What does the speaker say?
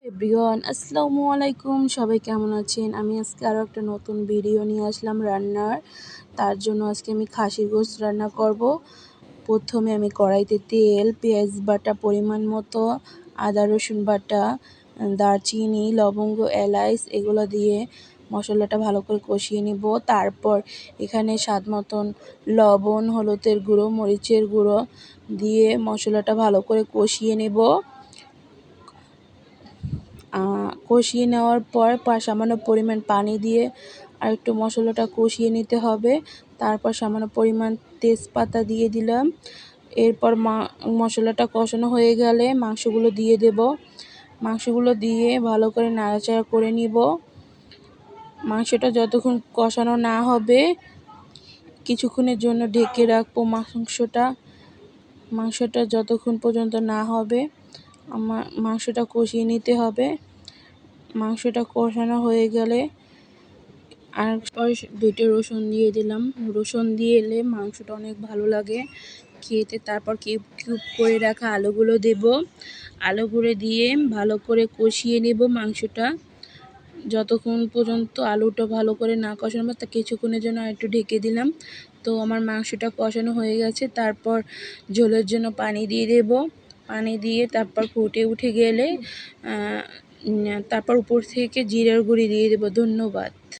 Everyone আসসালামু আলাইকুম, সবাই কেমন আছেন? আমি আজকে আরও একটা নতুন ভিডিও নিয়ে আসলাম রান্নার। তার জন্য আজকে আমি খাসির গোশত রান্না করব। প্রথমে আমি কড়াইতে তেল, পেঁয়াজ বাটা পরিমাণ মতো, আদা রসুন বাটা, দারচিনি, লবঙ্গ, এলাচ এগুলো দিয়ে মশলাটা ভালো করে কষিয়ে নিব। তারপর এখানে স্বাদ মতন লবণ, হলুদের গুঁড়ো, মরিচের গুঁড়ো দিয়ে মশলাটা ভালো করে কষিয়ে নেব। কষিয়ে নেওয়ার পর সামান্য পরিমাণ পানি দিয়ে আর একটু মশলাটা কষিয়ে নিতে হবে। তারপর সামান্য পরিমাণ তেজপাতা দিয়ে দিলাম। এরপর মশলাটা কষানো হয়ে গেলে মাংসগুলো দিয়ে দেব। মাংসগুলো দিয়ে ভালো করে নাড়াচাড়া করে নিব। মাংসটা যতক্ষণ কষানো না হবে কিছুক্ষণের জন্য ঢেকে রাখবো। মাংসটা যতক্ষণ পর্যন্ত না হবে মাংসটা কষিয়ে নিতে হবে। মাংসটা কষানো হয়ে গেলে আর দুটো রসুন দিয়ে দিলাম। রসুন দিয়ে এলে মাংসটা অনেক ভালো লাগে খেতে। তারপর কিউব কিউব করে রাখা আলুগুলো দেব। আলুগুলো দিয়ে ভালো করে কষিয়ে নেব মাংসটা। যতক্ষণ পর্যন্ত আলুটা ভালো করে না কষানো তা কিছুক্ষণের জন্য একটু ঢেকে দিলাম। তো আমার মাংসটা কষানো হয়ে গেছে। তারপর ঝোলের জন্য পানি দিয়ে দেব। পানি দিয়ে তারপর ফুটে উঠে গেলে তারপর উপর থেকে জিরার গুঁড়ি দিয়ে দেব। ধন্যবাদ।